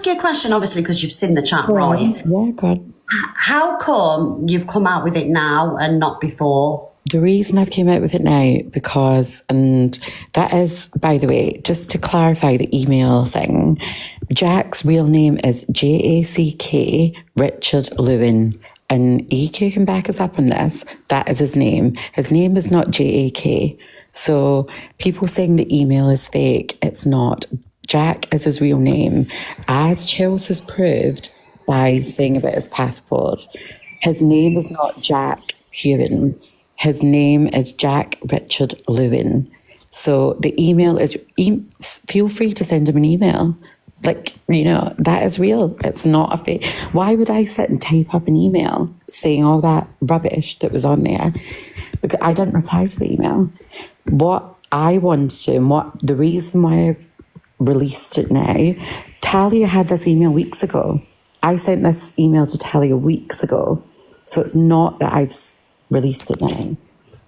ask you a question, obviously, because you've seen the chat, right? Yeah, God. How come you've come out with it now and not before? The reason I've came out with it now because, and that is, by the way, just to clarify the email thing, Jack's real name is Jack Richard Lewin. And EQ can back us up on this. That is his name. His name is not JAK. So people saying the email is fake, it's not. Jack is his real name. As Chels has proved by saying about his passport, his name is not Jack Hewan. His name is Jack Richard Lewin. So the email is, feel free to send him an email. Like, you know, that is real. It's not a fake. Why would I sit and type up an email saying all that rubbish that was on there? Because I didn't reply to the email. What I wanted to, and what the reason why I've released it now, Talia had this email weeks ago. I sent this email to Talia weeks ago. So it's not that I've released it now.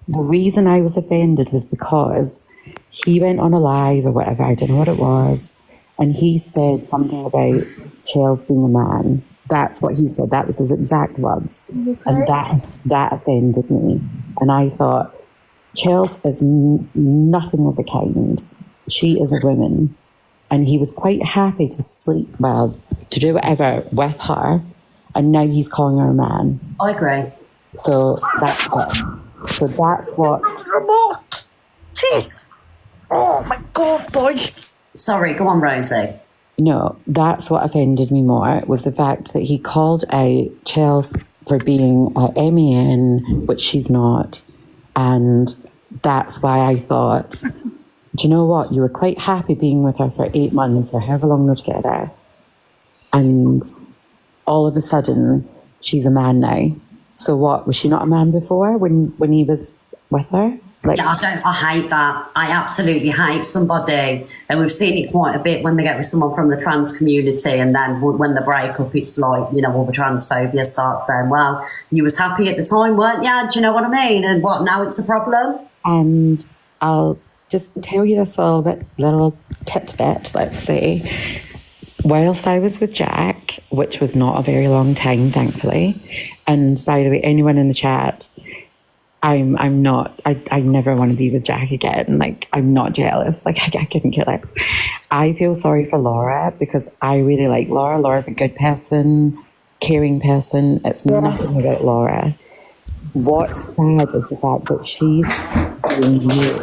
The reason I was offended was because he went on a live or whatever, I don't know what it was, and he said something about Chels being a man. That's what he said. That was his exact words. Okay. And that offended me. And I thought, Chels is nothing of the kind. She is a woman. And he was quite happy to sleep, well, to do whatever with her. And now he's calling her a man. I agree. So that's what. Jeez. Oh my God, boy. Sorry, go on, Rosie. No, that's what offended me more, was the fact that he called out Chels for being a MAN, which she's not. And that's why I thought, do you know what? You were quite happy being with her for 8 months or however long you're together. And all of a sudden, she's a man now. So what, was she not a man before when he was with her? Like, yeah, I hate that. I absolutely hate somebody, and we've seen it quite a bit when they get with someone from the trans community, and then when they break up, it's like, you know, all the transphobia starts saying, well, you was happy at the time, weren't you? Do you know what I mean? And what, now it's a problem? And I'll just tell you this little tidbit, let's say. Whilst I was with Jack, which was not a very long time, thankfully, and by the way, anyone in the chat, I never want to be with Jack again. Like, I'm not jealous. Like, I couldn't care less. I feel sorry for Laura because I really like Laura. Laura's a good person, caring person. It's nothing about Laura. What's sad is the fact that she's being used.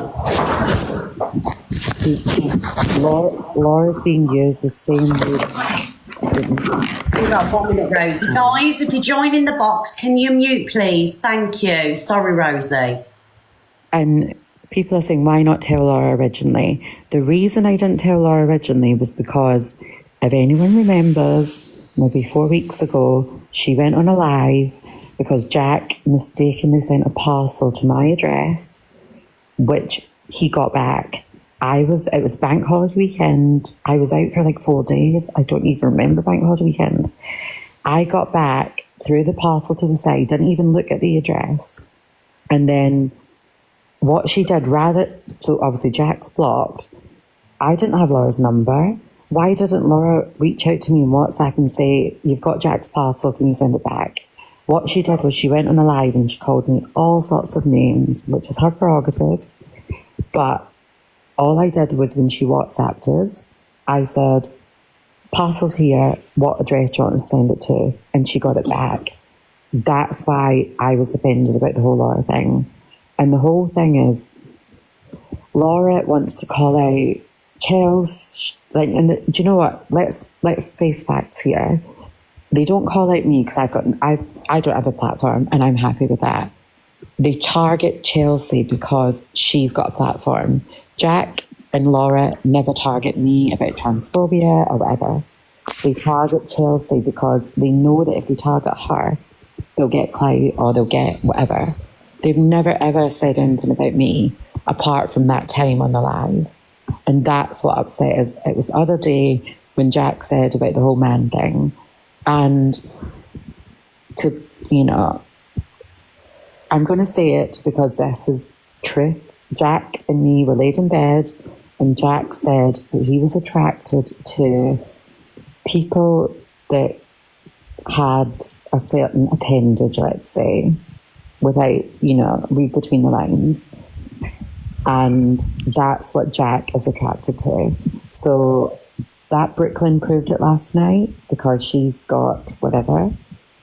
Laura's being used the same way. We've got 1 minute, Rosie. Guys, if you're joining the box, can you mute, please? Thank you. Sorry, Rosie. And people are saying, why not tell Laura originally? The reason I didn't tell Laura originally was because, if anyone remembers, maybe 4 weeks ago, she went on a live because Jack mistakenly sent a parcel to my address, which he got back. It was bank holiday weekend. I was out for like 4 days. I don't even remember bank holiday weekend. I got back, threw the parcel to the side, didn't even look at the address. And then what she did, so obviously Jack's blocked. I didn't have Laura's number. Why didn't Laura reach out to me on WhatsApp and say, you've got Jack's parcel, can you send it back? What she did was she went on a live and she called me all sorts of names, which is her prerogative. But all I did was, when she WhatsApped us, I said, parcel's here, what address do you want to send it to? And she got it back. That's why I was offended about the whole Laura thing. And the whole thing is, Laura wants to call out Chels, like, and do you know what? Let's face facts here. They don't call out me because I don't have a platform, and I'm happy with that. They target Chelsea because she's got a platform. Jack and Laura never target me about transphobia or whatever. They target Chelsea because they know that if they target her, they'll get clout or they'll get whatever. They've never ever said anything about me apart from that time on the live. And that's what upset us. It was the other day when Jack said about the whole man thing. And to, you know, I'm going to say it because this is truth. Jack and me were laid in bed, and Jack said that he was attracted to people that had a certain appendage, let's say, without, read between the lines. And that's what Jack is attracted to. So that Brooklyn proved it last night because she's got whatever,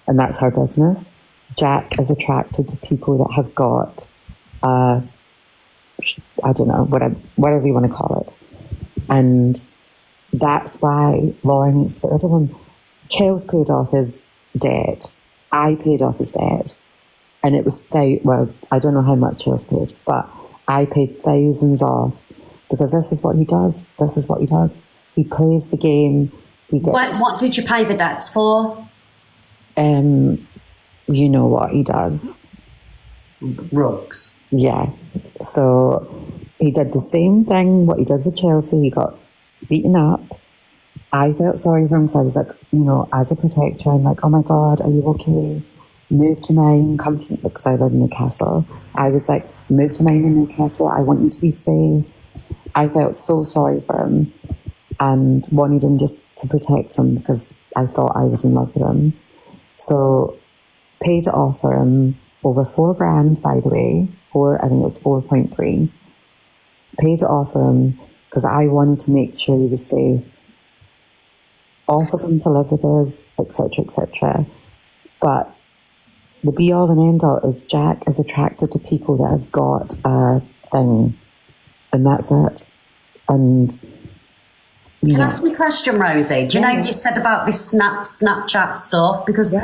and that's her business. Jack is attracted to people that have got, I don't know, whatever you want to call it. And that's why Laura needs to get rid of him. Charles paid off his debt. I paid off his debt. And it was, I don't know how much Charles paid, but I paid thousands off because this is what he does. This is what he does. He plays the game. What did you pay the debts for? You know what he does. Rugs. Yeah. So he did the same thing, what he did with Chelsea. He got beaten up. I felt sorry for him, so I was like, as a protector, I'm like, oh my God, are you okay? Move to mine, come to, because I live in Newcastle. I was like, move to mine in Newcastle, I want you to be safe. I felt so sorry for him and wanted him just to protect him because I thought I was in love with him. So paid to offer him over $4,000, by the way, I think it was 4.3. Paid to offer him because I wanted to make sure he was safe. Offered him to live with us, etc., etc. But the be all and end all is Jack is attracted to people that have got a thing, and that's it. And can I ask you a question, Rosie? Do you know you said about this Snapchat stuff? Because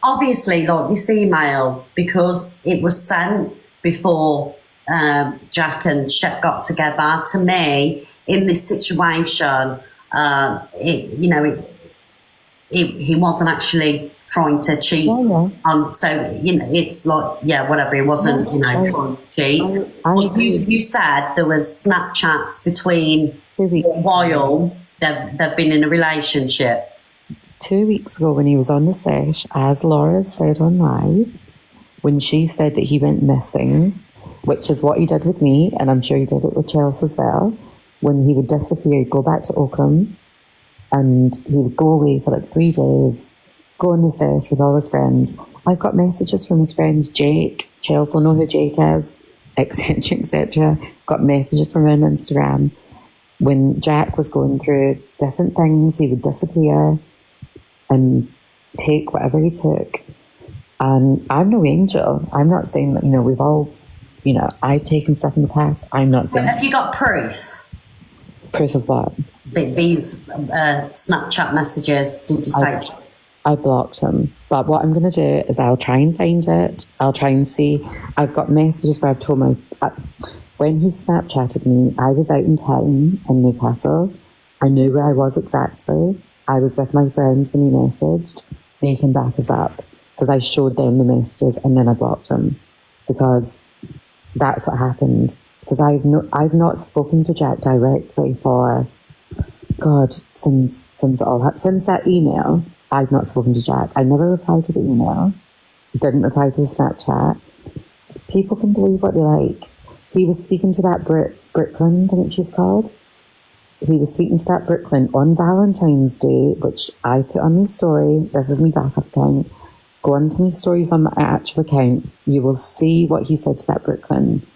obviously, like this email, because it was sent before Jack and Shep got together. To me, in this situation, he wasn't actually trying to cheat. So it's like whatever. He wasn't trying to cheat. You said there was Snapchats between a while. They've been in a relationship. 2 weeks ago when he was on the sesh, as Laura said on live, when she said that he went missing, which is what he did with me, and I'm sure he did it with Chelsea as well, when he would disappear, he'd go back to Oakham, and he would go away for like 3 days, go on the sesh with all his friends. I've got messages from his friends, Jake, Chelsea will know who Jake is, etc., etc. Got messages from him on Instagram. When Jack was going through different things, he would disappear and take whatever he took. And I'm no angel. I'm not saying that, we've all, I've taken stuff in the past. I'm not saying... Have you got proof? Proof of what? These Snapchat messages, did you say? I blocked him. But what I'm going to do is I'll try and find it. I'll try and see. I've got messages where I've told when he Snapchatted me, I was out in town in Newcastle. I knew where I was exactly. I was with my friends when he messaged. They came back us up because I showed them the messages and then I blocked him because that's what happened. Because I've not spoken to Jack directly for since that email. I've not spoken to Jack. I never replied to the email. Didn't reply to the Snapchat. People can believe what they like. He was speaking to that Brooklyn, I think she's called. He was speaking to that Brooklyn on Valentine's Day, which I put on my story. This is my backup account. Go on to my stories on my actual account. You will see what he said to that Brooklyn.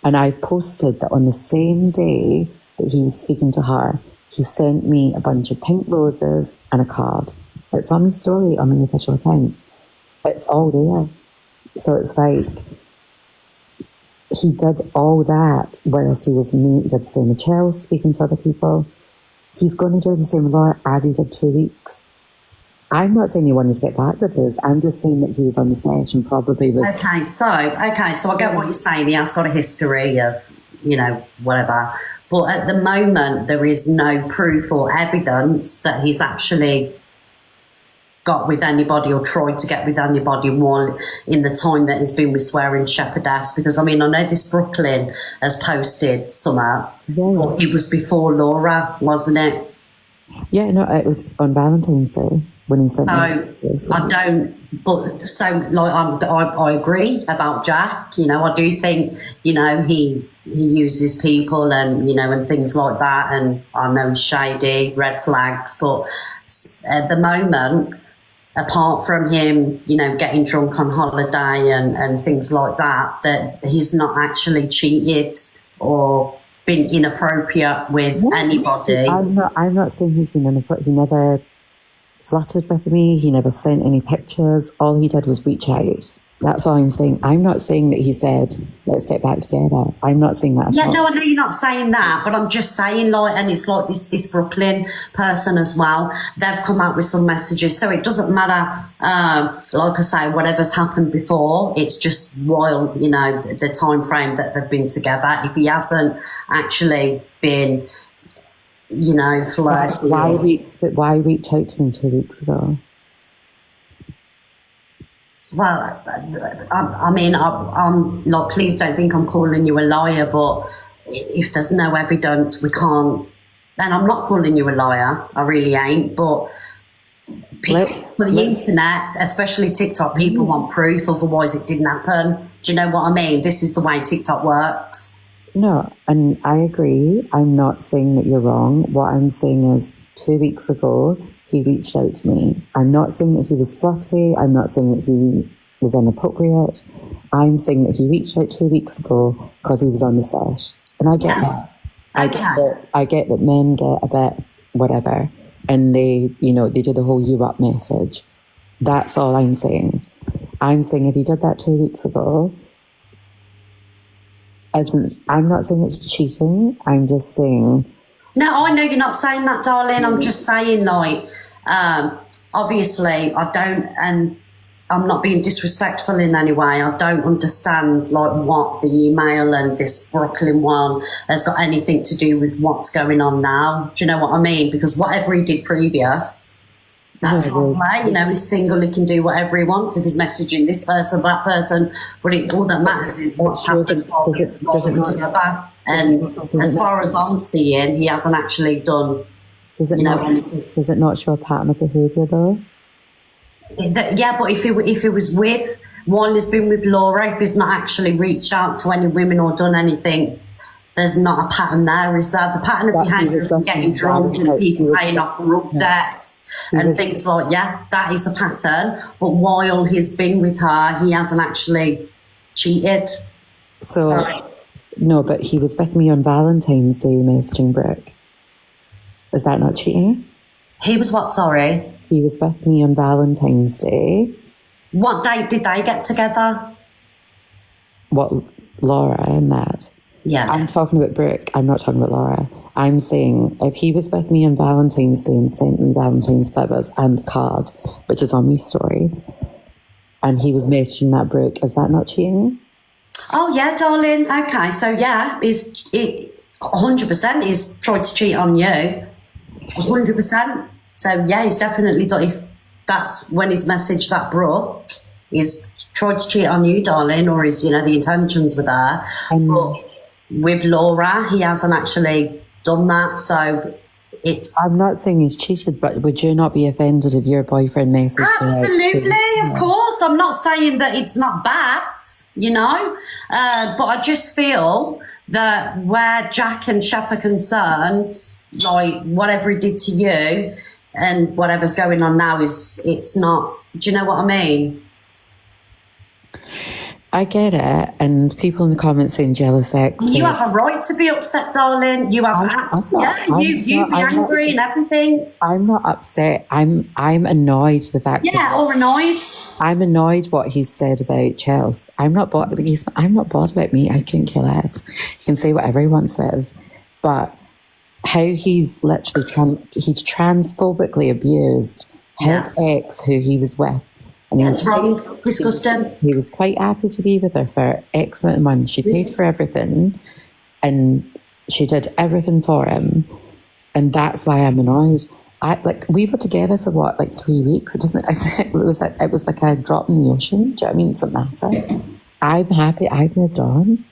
And I posted that on the same day that he was speaking to her, he sent me a bunch of pink roses and a card. It's on my story on my official account. It's all there. So it's like, he did all that whilst he was me. He did the same with Chelsea, speaking to other people. He's going to do the same with Laura as he did 2 weeks. I'm not saying he wanted to get back with us. I'm just saying that he was on the sesh and probably was... Okay, so I get what you're saying. He has got a history of, whatever. But at the moment, there is no proof or evidence that he's actually got with anybody or tried to get with anybody while in the time that he's been with Swearing Shepherdess. Because, I know this Brooklyn has posted somewhere. Yeah. It was before Laura, wasn't it? Yeah, no, it was on Valentine's Day when he sent So me pictures. I don't, but so like I agree about Jack. You know, I do think he uses people and and things like that, and I know he's shady, red flags. But at the moment, apart from him, getting drunk on holiday and things like that, that he's not actually cheated or been inappropriate with anybody. I'm not saying he's been inappropriate. He never flirted with me. He never sent any pictures. All he did was reach out. That's all I'm saying. I'm not saying that he said, let's get back together. I'm not saying that at Yeah, all. no, I know you're not saying that, but I'm just saying, like, and it's like this Brooklyn person as well. They've come out with some messages, so it doesn't matter. Like I say, whatever's happened before, it's just while the time frame that they've been together. If he hasn't actually been, flirting. Why reach out to me 2 weeks ago? Well, I mean, I'm like, please don't think I'm calling you a liar, but if there's no evidence, we can't. Then I'm not calling you a liar. I really ain't. But for the internet, especially TikTok, people want proof. Otherwise, it didn't happen. Do you know what I mean? This is the way TikTok works. No, and I agree. I'm not saying that you're wrong. What I'm saying is 2 weeks ago, he reached out to me. I'm not saying that he was flirty. I'm not saying that he was inappropriate. I'm saying that he reached out 2 weeks ago because he was on the sesh. And I get that. I get that men get a bit whatever. And they do the whole you up message. That's all I'm saying. I'm saying if he did that 2 weeks ago, I'm not saying it's cheating. I'm just saying... No, I know you're not saying that, darling. I'm just saying, like, obviously, I don't, and I'm not being disrespectful in any way. I don't understand, like, what the email and this Brooklyn one has got anything to do with what's going on now. Do you know what I mean? Because whatever he did previous, that's not play. He's single, he can do whatever he wants. If he's messaging this person, that person, but all that matters is what's happened together. And as far as I'm seeing, he hasn't actually done. Does it not show a pattern of behaviour though? Yeah, but if it was with one has been with Laura, if he's not actually reached out to any women or done anything, there's not a pattern there, is there? The pattern of behaviour is getting drunk and people paying off group debts and things like that is a pattern. But while he's been with her, he hasn't actually cheated. So no, but he was with me on Valentine's Day messaging Brooke. Is that not cheating? He was what, sorry? He was with me on Valentine's Day. What date did they get together? What, Laura and that? Yeah. I'm talking about Brooke. I'm not talking about Laura. I'm saying if he was with me on Valentine's Day and sent me Valentine's flowers and the card, which is on my story, and he was messaging that Brooke, is that not cheating? Oh, yeah, darling. Okay, so yeah, 100% he's tried to cheat on you. 100%. So yeah, he's definitely done. If that's when he's messaged that Brooke, he's tried to cheat on you, darling, or is the intentions were there. But with Laura, he hasn't actually done that. So it's. I'm not saying he's cheated, but would you not be offended if your boyfriend messaged? Absolutely, of course. I'm not saying that it's not bad, but I just feel that where Jack and Shep are concerned, like whatever he did to you and whatever's going on now it's not. Do you know what I mean? I get it, and people in the comments saying jealous ex. You have a right to be upset, darling. You have you be angry and everything. I'm not upset. I'm annoyed. The fact. Yeah, or annoyed. I'm annoyed what he said about Chelsea. I'm not bothered. I'm not bothered about me. I couldn't care less. He can say whatever he wants to us, but how he's literally he's transphobically abused his ex who he was with. And that's wrong. Disgusting. He was quite happy to be with her for X amount of months. She paid for everything and she did everything for him. And that's why I'm annoyed. We were together for 3 weeks. It was like a drop in the ocean. Do you know what I mean? It's not matter. I'm happy I've moved on.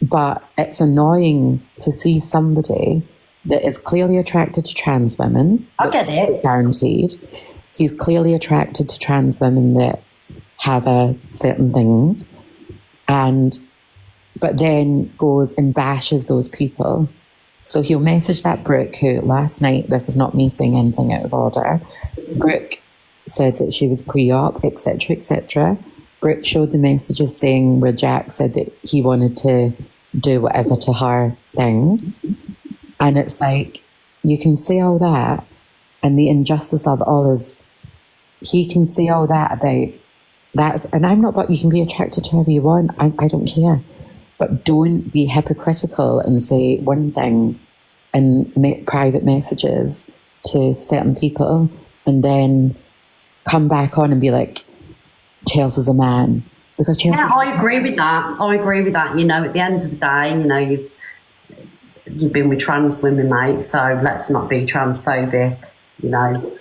But it's annoying to see somebody that is clearly attracted to trans women. I get it. Guaranteed. He's clearly attracted to trans women that have a certain thing, but then goes and bashes those people. So he'll message that Brooke, who last night, this is not me saying anything out of order, Brooke said that she was pre-op, etc., etc. Brooke showed the messages saying where Jack said that he wanted to do whatever to her thing. And it's like, you can say all that, and the injustice of it all is, he can say all that about that's, and I'm not, but you can be attracted to whoever you want. I don't care. But don't be hypocritical and say one thing and make private messages to certain people and then come back on and be like, Chelsea's a man. Because Chelsea's Yeah, I agree with that. I agree with that. You know, at the end of the day, you know, you've been with trans women, mate, so let's not be transphobic, you know,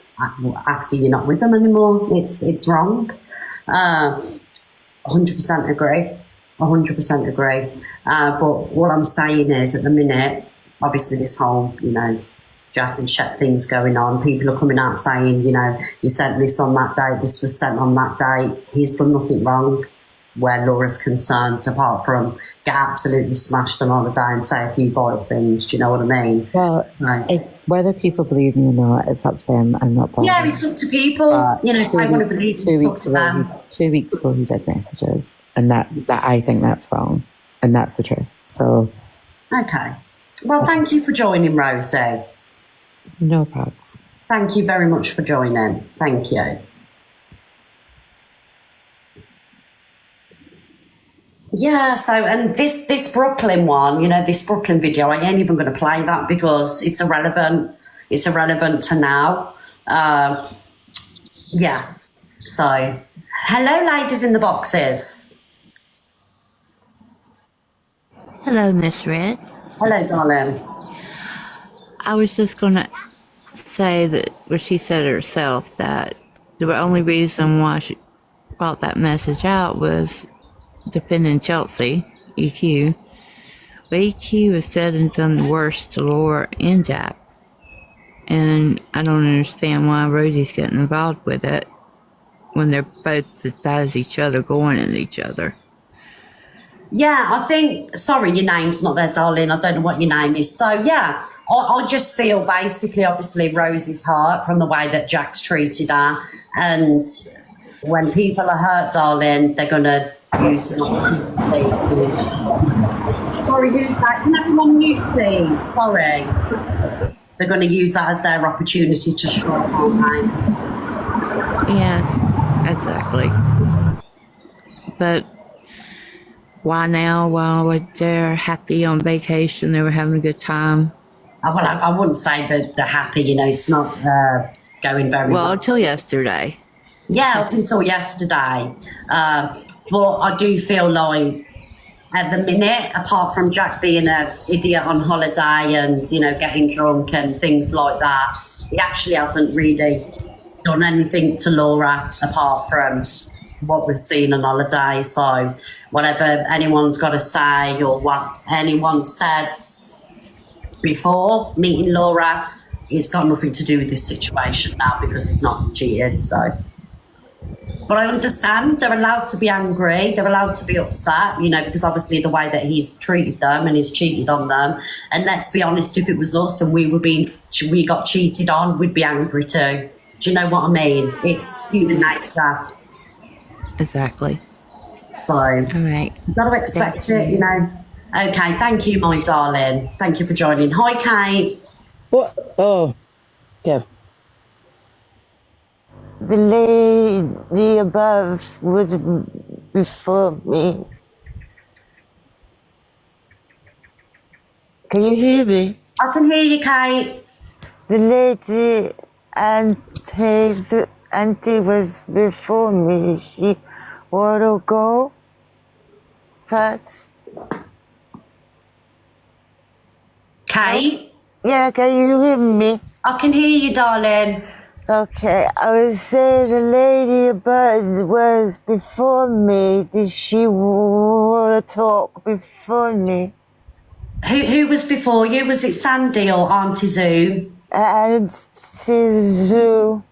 after you're not with them anymore. It's wrong. 100% agree. 100% agree. But what I'm saying is, at the minute, obviously this whole, you know, Jack and Shep things going on, people are coming out saying, you know, you sent this on that date, this was sent on that date. He's done nothing wrong where Laura's concerned, apart from get absolutely smashed on holiday and say a few vile things. Do you know what I mean? Well, whether people believe me or not, it's up to them. I'm not bothered. Yeah, it's up to people. You know, if they want to believe it, it's up to them. 2 weeks ago, he did messages, and that I think that's wrong, and that's the truth. So, okay. Well, thank you for joining, Rosie. No problems. Thank you very much for joining. Thank you. Yeah, so, and this Brooklyn one, you know, this Brooklyn video, I ain't even going to play that because it's irrelevant. It's irrelevant to now. Yeah. So, hello, ladies in the boxes. Hello, Miss Red. Hello, darling. I was just going to say that what she said herself, that the only reason why she brought that message out was defending Chelsea, EQ. But EQ has said and done worse to Laura and Jack. And I don't understand why Rosie's getting involved with it when they're both as bad as each other, going at each other. Yeah, I think, sorry, your name's not there, darling. I don't know what your name is. So, yeah, I just feel basically, obviously, Rosie's hurt from the way that Jack's treated her. And when people are hurt, darling, they're going to use an opportunity to... Sorry, who's that? Can everyone mute, please? Sorry. They're going to use that as their opportunity to strike, aren't they? Yes, exactly. But why now? While they're happy on vacation, they were having a good time. Well, I wouldn't say that they're happy, you know, it's not going very well. Well, until yesterday. Yeah, up until yesterday. But I do feel like at the minute, apart from Jack being an idiot on holiday and, you know, getting drunk and things like that, he actually hasn't really done anything to Laura apart from what we've seen on holiday. So whatever anyone's got to say or what anyone said before meeting Laura, it's got nothing to do with this situation now because it's not cheated. So, but I understand they're allowed to be angry, they're allowed to be upset, you know, because obviously the way that he's treated them and he's cheated on them. And let's be honest, if it was us and we got cheated on, we'd be angry too. Do you know what I mean? It's human nature. Exactly. So, all right. You've got to expect it, you know. Okay, thank you, my darling. Thank you for joining. Hi, Kate. What? Oh, yeah. The lady above was before me. Can you hear me? I can hear you, Kate. The lady and his auntie was before me. She wanna go first. Kate? Yeah, can you hear me? I can hear you, darling. Okay, I was saying the lady above was before me. Did she want to talk before me? Who was before you? Was it Sandy or Auntie Zoo? And Zoo.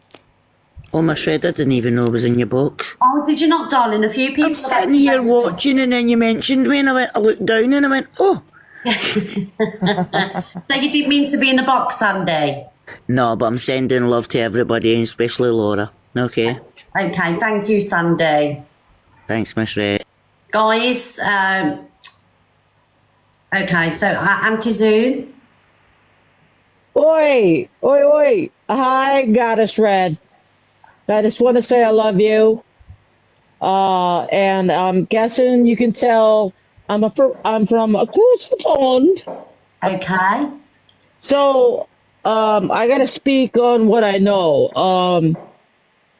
Oh, my shred, I didn't even know it was in your box. Oh, did you not, darling? A few people. I'm sitting here watching, and then you mentioned me, and I looked down and I went, oh. So you didn't mean to be in the box, Sandy? No, but I'm sending love to everybody, and especially Laura. Okay. Okay, thank you, Sandy. Thanks, Miss Ray. Guys, okay, so Auntie Zoo. Oi, oi, oi. Hi, Goddess Red. I just want to say I love you. And I'm guessing you can tell I'm from across the pond. Okay. So, I gotta speak on what I know.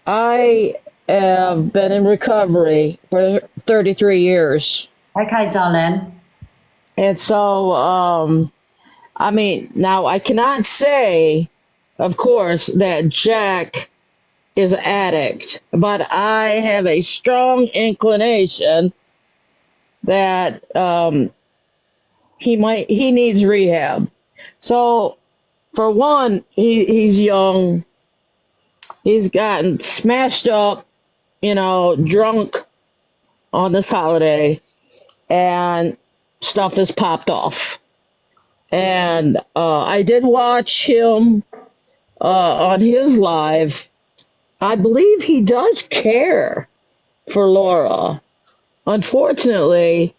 I have been in recovery for 33 years. Okay, darling. And so, I mean, now I cannot say, of course, that Jack is an addict, but I have a strong inclination that he needs rehab. So, for one, he's young. He's gotten smashed up, drunk on this holiday, and stuff has popped off. And I did watch him on his live. I believe he does care for Laura. Unfortunately,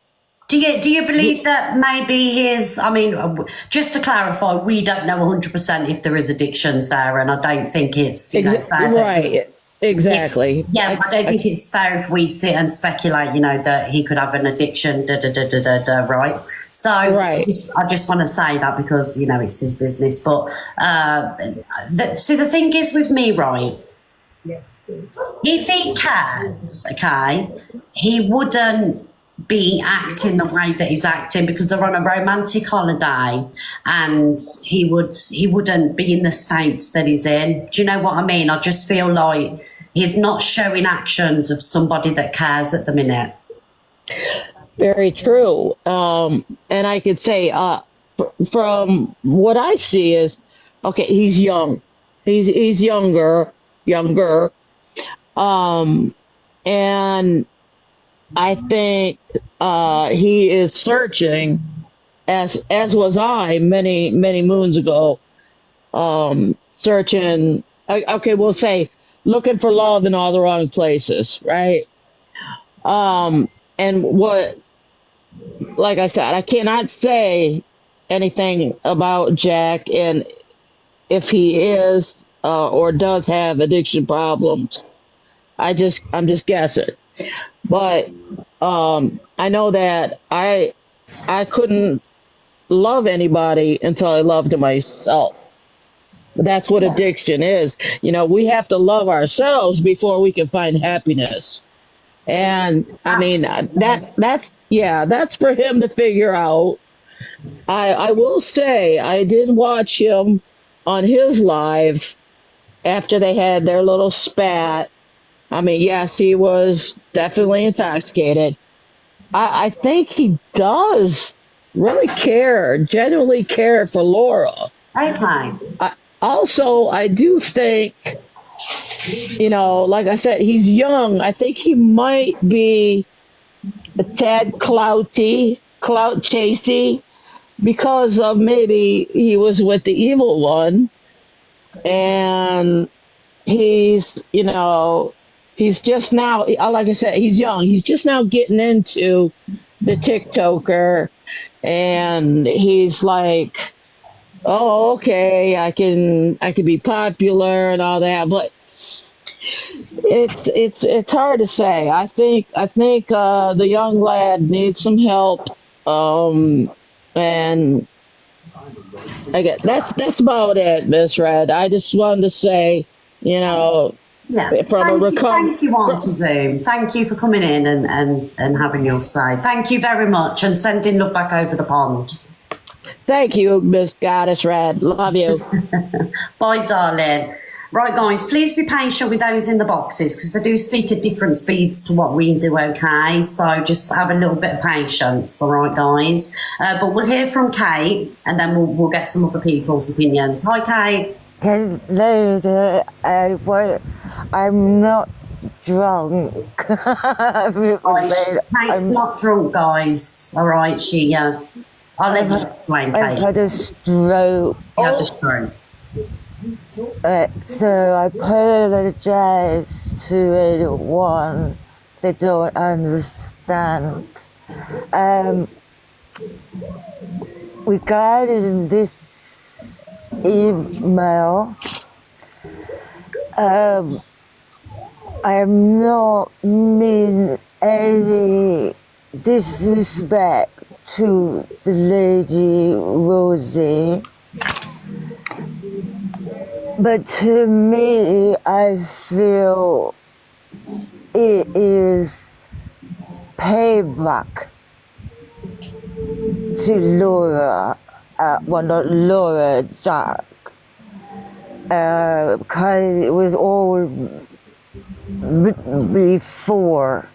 Do you believe that maybe his, I mean, just to clarify, we don't know 100% if there is addictions there, and I don't think it's, fair that- right, exactly. Yeah, I don't think it's fair if we sit and speculate, that he could have an addiction, right? So Right. I just want to say that because, it's his business. But see, the thing is with me, right? If he cares, okay, he wouldn't be acting the way that he's acting because they're on a romantic holiday, and he wouldn't be in the state that he's in. Do you know what I mean? I just feel like he's not showing actions of somebody that cares at the minute. Very true. And I could say, from what I see is, okay, he's young. He's younger. And I think he is searching, as was I many moons ago, searching. Okay, we'll say looking for love in all the wrong places, right? And what, like I said, I cannot say anything about Jack and if he is or does have addiction problems. I'm just guessing. But I know that I couldn't love anybody until I loved myself. That's what addiction is. We have to love ourselves before we can find happiness. And I mean that's for him to figure out. I will say I did watch him on his live after they had their little spat. I mean, yes, he was definitely intoxicated. I think he does really genuinely care for Laura. Okay. I do think, like I said, he's young. I think he might be a tad clout chasey, because of maybe he was with the evil one, and he's just now, like I said, he's young. He's just now getting into the TikToker, and he's like, oh, okay, I can be popular and all that, but it's hard to say. I think the young lad needs some help, and I guess that's about it, Miss Red. I just wanted to say, Yeah. Thank you, Auntie from, Zoom. Thank you for coming in and having your say. Thank you very much, and sending love back over the pond. thank you, Miss Goddess Red. Love you. Bye, darling. Right, guys, please be patient with those in the boxes because they do speak at different speeds to what we do, okay? So just have a little bit of patience, all right, guys? But we'll hear from Kate and then we'll get some other people's opinions. Hi, Kate. Hello, I'm not drunk. Kate's not drunk, guys, all right? I'll let you explain, I've Kate. had a stroke. Yeah, just drunk. So I apologize to anyone that don't understand. Regarding this email, I'm not mean any disrespect to the lady Rosie. But to me, I feel it is payback to Laura, well, not Laura, Jack, because it was all before.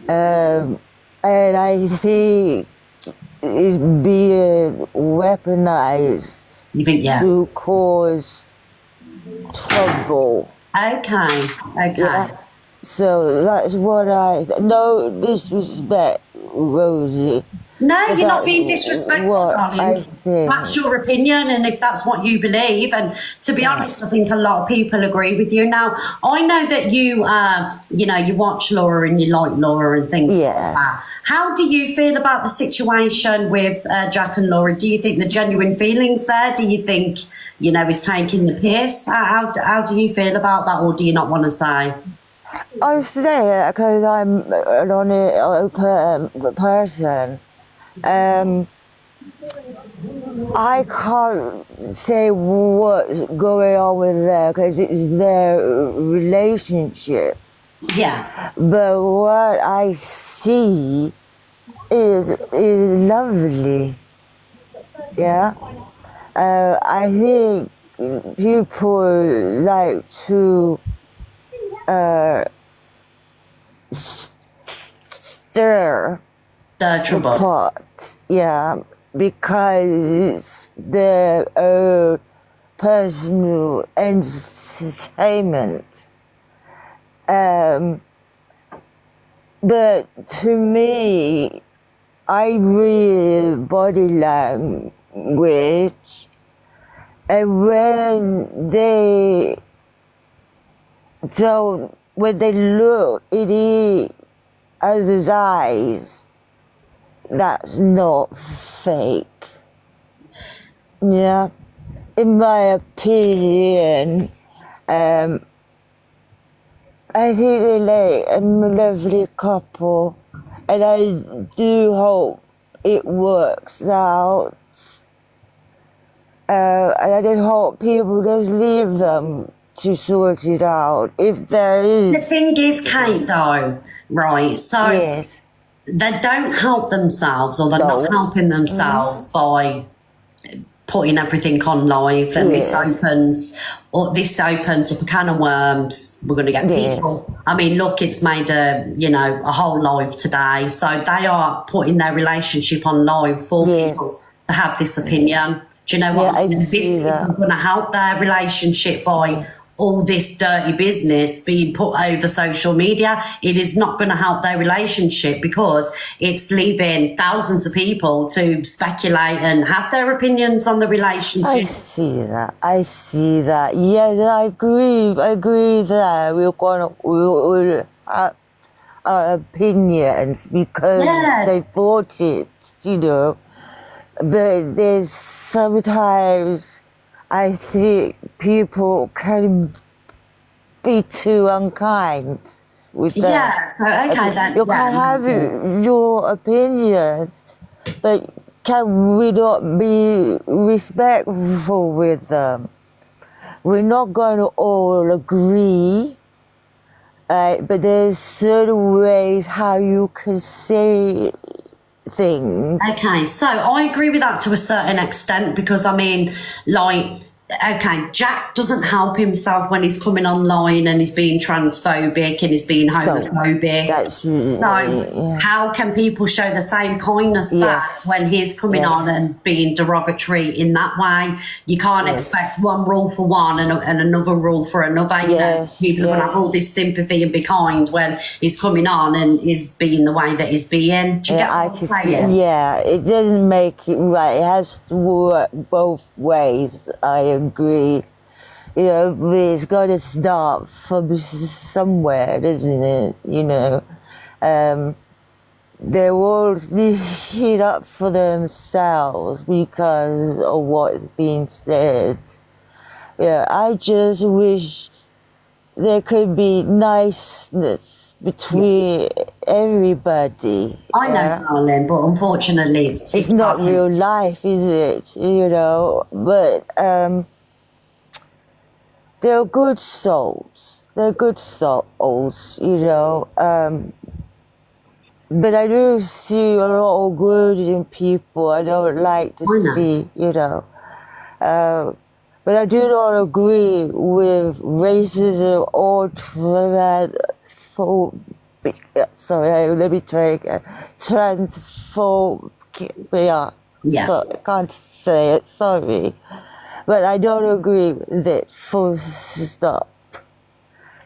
And I think it's being weaponized You think, yeah? to cause trouble. Okay. Yeah. So that's what no disrespect, Rosie. No, you're not That's being disrespectful, what darling. I think. That's your opinion, and if that's what you believe, and to be honest, I think a lot of people agree with you. Now, I know that you watch Laura and you like Laura and things like that. How do you feel about the situation with Jack and Laura? Do you think the genuine feelings there? Do you think, he's taking the piss? How do you feel about that, or do you not want to say? I say it because I'm an honest person. I can't say what's going on with them because it's their relationship. Yeah. But what I see is lovely. Yeah. I think people like to stir the trouble. pot, yeah, because it's their own personal entertainment. But to me, I read body language, and when they look in each other's eyes, that's not fake. Yeah, in my opinion, I think they're like a lovely couple, and I do hope it works out. And I just hope people just leave them to sort it out. If there is. The thing is, Kate, though, right? So Yes. they don't help themselves, or they're not helping themselves by putting everything on live, and this opens up a can of worms. We're going to get people. I mean, look, it's made a whole live today, so they are putting their relationship on live for people to have this opinion. Do you know what I mean? This isn't going to help their relationship by all this dirty business being put over social media. It is not going to help their relationship because it's leaving thousands of people to speculate and have their opinions on the relationship. I see that. Yes, I agree that we'll have our opinions because they bought it, But there's sometimes I think people can be too unkind with them. Yeah, so okay then. You can have your opinions, but can we not be respectful with them? We're not going to all agree, but there's certain ways how you can say things. Okay, so I agree with that to a certain extent because I mean, like, okay, Jack doesn't help himself when he's coming online and he's being transphobic and he's being homophobic. That's So how can people show the same kindness back Yes. when he's coming Yes. on and being derogatory in that way? You can't expect one rule for one and another rule for another. You know, Yes, people are going to yeah. have all this sympathy and be kind when he's coming on and is being the way that he's being. Do you get I what can I'm see. saying? Yeah, it doesn't make it right. It has to work both ways. I agree. You know, but it's got to start from somewhere, doesn't it? You know, they will heat up for themselves because of what's being said. Yeah, I just wish there could be niceness between everybody. I know, yeah? darling, but unfortunately it's It's not real life, is it? You know, but they're good souls. They're good souls, you know. But I do see a lot of good in people. I don't like to I know. see, you know. But I do not agree with racism or transphobic. Sorry, let me try again. Transphobia. Yeah. So I can't say it, sorry. But I don't agree with it, full stop.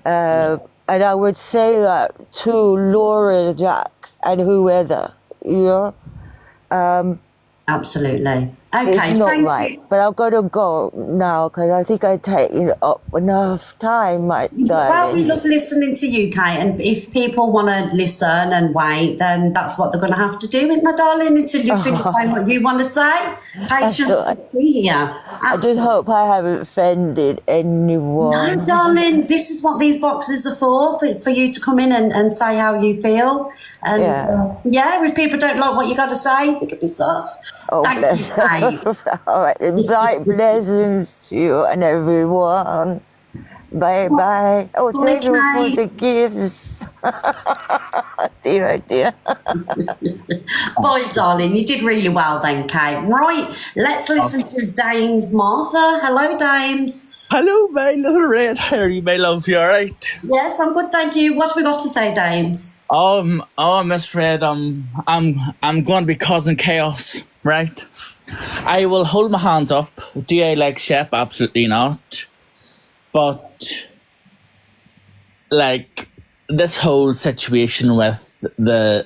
And I would say that to Laura, Jack, and whoever, you know. Absolutely. Okay, It's not thank right. you. But I've got to go now because I think I've taken up enough time, my Well, we darling. love listening to you, Kate, and if people want to listen and wait, then that's what they're going to have to do, isn't it, darling, until you finish saying what you want to say. Patience right. is key here. I just hope I haven't offended anyone. No, darling, this is what these boxes are for you to come in and say how you feel. And Yeah. if people don't like what you got to say, they could be soft. Oh, Thank bless. you, Kate. All right, and bright blessings to you and everyone. Bye bye. Oh, Bye, thank you for Kate. the gifts. dear. Bye, darling. You did really well then, Kate. Right, let's listen to Dames Martha. Hello, Dames. Hello, my little red hairy, my love. You alright? Yes, I'm good, thank you. What have we got to say, Dames? Miss Fred, I'm going to be causing chaos, right? I will hold my hands up. Do I like Shep? Absolutely not. But like this whole situation with the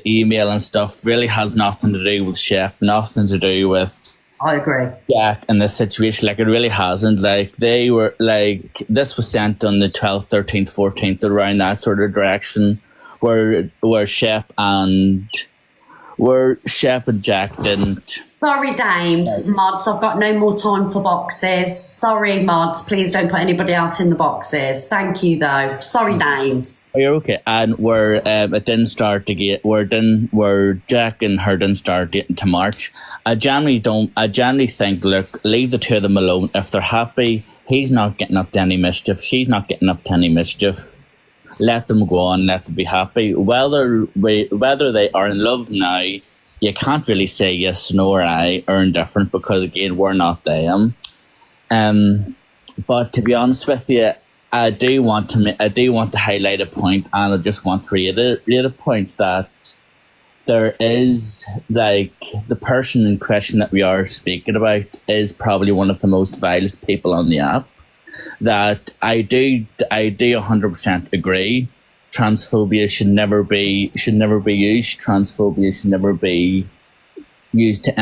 email and stuff really has nothing to do with Shep, nothing to do with I agree. Jack in this situation. Like, it really hasn't. Like, they were like, this was sent on the 12th, 13th, 14th, around that sort of direction, where Shep and Jack didn't. Sorry, Dames. Mods, I've got no more time for boxes. Sorry, Mods. Please don't put anybody else in the boxes. Thank you, though. Sorry, Dames. Oh, you're okay. And where it didn't start to get, where Jack and her didn't start dating to March. I generally think, look, leave the two of them alone. If they're happy, he's not getting up to any mischief. She's not getting up to any mischief. Let them go on. Let them be happy. Whether they are in love now, you can't really say yes, no, or I, or indifferent, because again, we're not them. But to be honest with you, I do want to highlight a point, and I just want to reiterate a point that there is, like, the person in question that we are speaking about is probably one of the most vilest people on the app. That I do 100% agree. Transphobia should never be used. Transphobia should never be used to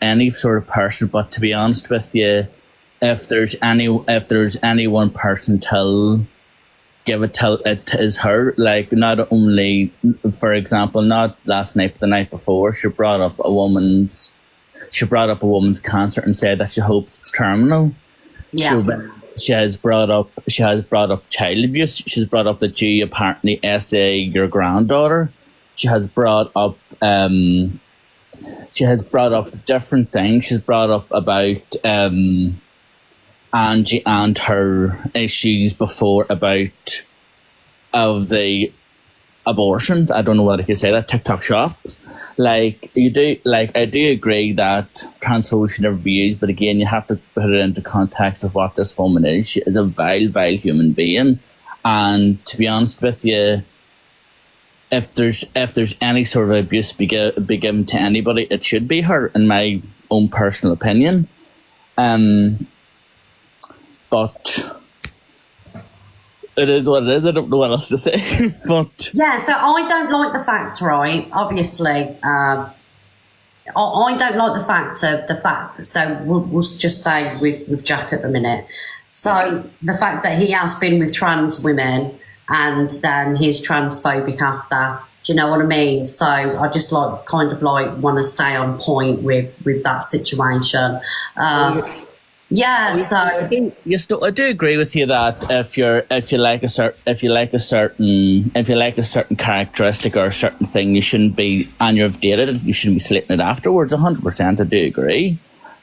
any sort of person. But to be honest with you, if there's any one person it is her. Like, not only, for example, not last night but the night before, she brought up a woman's cancer and said that she hopes it's terminal. Yeah. She has brought up child abuse. She's brought up that you apparently essay your granddaughter. She has brought up different things. She's brought up about Angie and her issues before of the abortions. I don't know whether I can say that. TikTok shop. like I do agree that transphobia should never be used, but again, you have to put it into context of what this woman is. She is a vile human being, and to be honest with you, if there's any sort of abuse be given to anybody, it should be her, in my own personal opinion. But it is what it is. I don't know what else to say. But Yeah, so I don't like the fact, right? Obviously, I don't like the fact. So we'll just stay with Jack at the minute. So the fact that he has been with trans women and then he's transphobic after. Do you know what I mean? So I just want to stay on point with that situation. Yeah, so I do agree with you that if you like a certain characteristic or a certain thing, you shouldn't be, and you've dated it, you shouldn't be slating it afterwards. 100%, I do agree.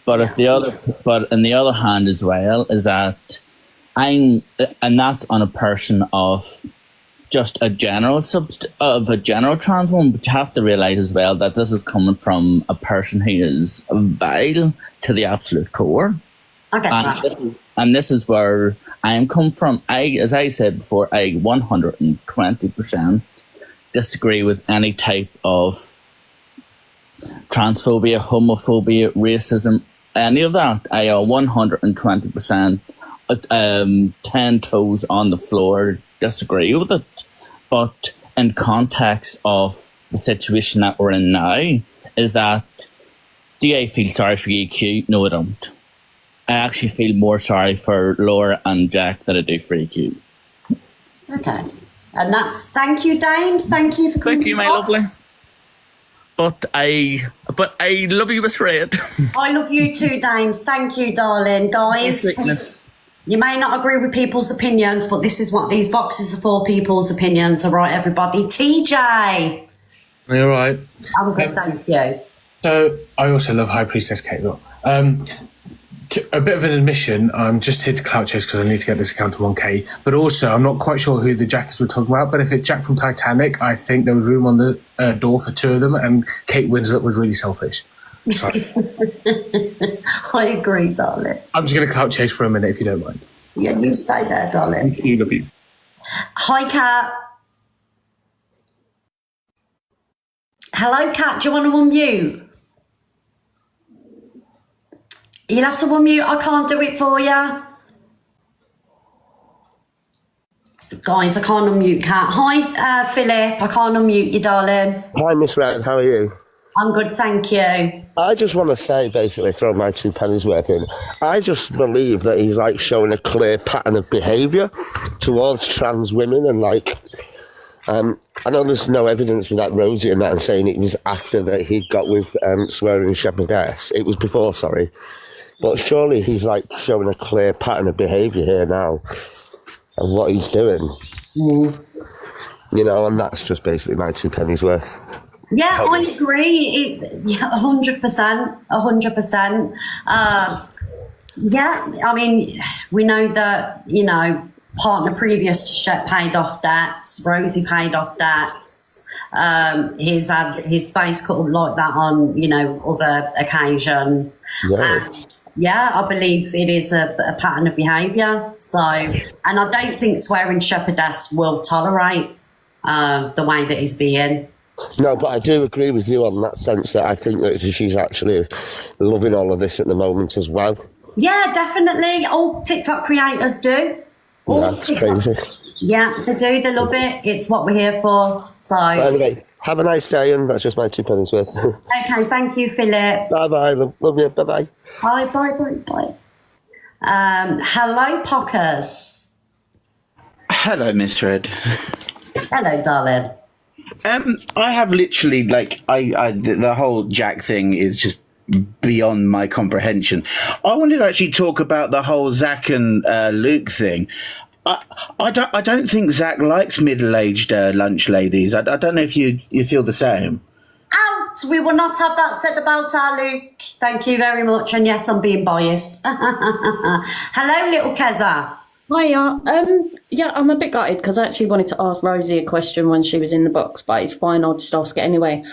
But on the other hand as well, is that and that's on a person of just a general trans woman, but you have to realise as well that this is coming from a person who is vile to the absolute core. Okay. And this is where I am come from. As I said before, I 120% disagree with any type of transphobia, homophobia, racism, any of that. I 120%, 10 toes on the floor, disagree with it. But in context of the situation that we're in now, is that, do I feel sorry for EQ? No, I don't. I actually feel more sorry for Laura and Jack than I do for EQ. Okay. And that's, thank you, Dames. Thank you for coming. Thank you, my lovely. But I love you, Miss Red. I love you too, Dames. Thank you, darling. Guys, you may not agree with people's opinions, but this is what these boxes are for, people's opinions. All right, everybody. TJ. Are you all right? I'm good, thank you. So I also love High Priestess Kate Law. A bit of an admission, I'm just here to clout chase because I need to get this account to 1K, but also I'm not quite sure who the Jack is we're talking about, but if it's Jack from Titanic, I think there was room on the door for two of them, and Kate Winslet was really selfish. Sorry. I agree, darling. I'm just going to clout chase for a minute if you don't mind. Yeah, you stay there, darling. You love you. Hi, Kat. Hello, Kat. Do you want to unmute? You'll have to unmute. I can't do it for you. Guys, I can't unmute Kat. Hi, Philip. I can't unmute you, darling. Hi, Miss Red. How are you? I'm good, thank you. I just want to say, basically, throw my 2 pennies worth in. I just believe that he's like showing a clear pattern of behaviour towards trans women, and like, I know there's no evidence with that Rosie and that, and saying it was after that he got with Swearing Shepherdess. It was before, sorry. But surely he's like showing a clear pattern of behaviour here now of what he's doing. You know, and that's just basically my 2 pennies worth. Yeah, I agree. 100%. 100%. Yeah, I mean, we know that, you know, partner previous to Shep paid off debts, Rosie paid off debts. He's had his face cut up like that on, you know, other occasions. Yes. Yeah, I believe it is a pattern of behaviour. So, and I don't think Swearing Shepherdess will tolerate the way that he's being. No, but I do agree with you on that sense that I think that she's actually loving all of this at the moment as well. Yeah, definitely. All TikTok creators do. That's crazy. Yeah, they do. They love it. It's what we're here for. So But anyway, have a nice day, and that's just my 2 pennies worth. Okay, thank you, Philip. Bye-bye. Love you. Bye-bye. Bye. Hello, Pockers. Hello, Miss Red. Hello, darling. I have literally, like, the whole Jack thing is just beyond my comprehension. I wanted to actually talk about the whole Zach and Luke thing. I don't think Zach likes middle-aged lunch ladies. I don't know if you feel the same. Out! We will not have that said about our Luke. Thank you very much. And yes, I'm being biased. Hello, little Keza. Hiya. Yeah, I'm a bit gutted because I actually wanted to ask Rosie a question when she was in the box, but it's fine. I'll just ask it anyway.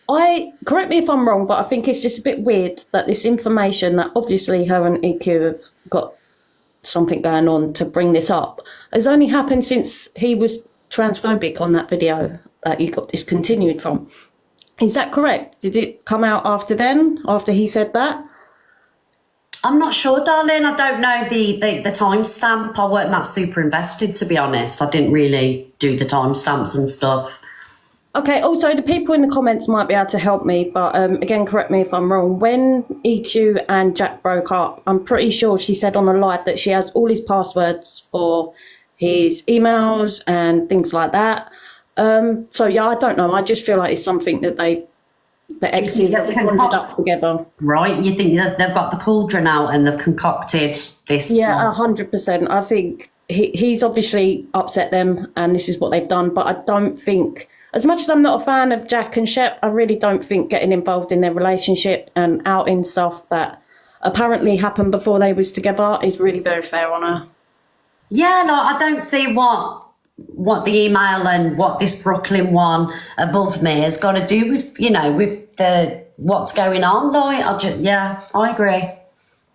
correct me if I'm wrong, but I think it's just a bit weird that this information that obviously her and EQ have got something going on to bring this up has only happened since he was transphobic on that video that he got discontinued from. Is that correct? Did it come out after then, after he said that? I'm not sure, darling. I don't know the timestamp. I weren't that super invested, to be honest. I didn't really do the timestamps and stuff. Okay, also the people in the comments might be able to help me, but again, correct me if I'm wrong. When EQ and Jack broke up, I'm pretty sure she said on the live that she has all his passwords for his emails and things like that. So yeah, I don't know. I just feel like it's something that the exes have conjured up together. Right? You think they've got the cauldron out and they've concocted this? Yeah, 100%. I think he's obviously upset them and this is what they've done, but I don't think... As much as I'm not a fan of Jack and Shep, I really don't think getting involved in their relationship and outing stuff that apparently happened before they was together is really very fair on her. Yeah, no, I don't see what the email and what this Brooklyn one above me has got to do with, with the what's going on. Like, I agree.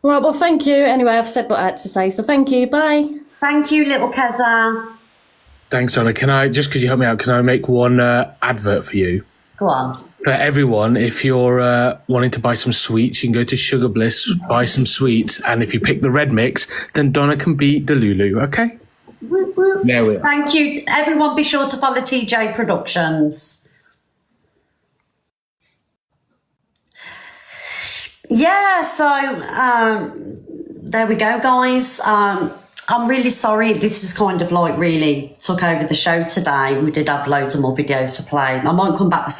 Right, well, thank you. Anyway, I've said what I had to say, so thank you. Bye. Thank you, little Keza. Thanks, Donna. Can I, just because you helped me out, can I make one advert for you? Go on. For everyone, if you're wanting to buy some sweets, you can go to Sugar Bliss, buy some sweets, and if you pick the red mix, then Donna can beat Delulu, okay? Whoop, whoop. There we are. Thank you. Everyone be sure to follow TJ Productions. Yeah, so there we go, guys. I'm really sorry. This is kind of like really took over the show today. We did have loads of more videos to play. I might come back this afternoon.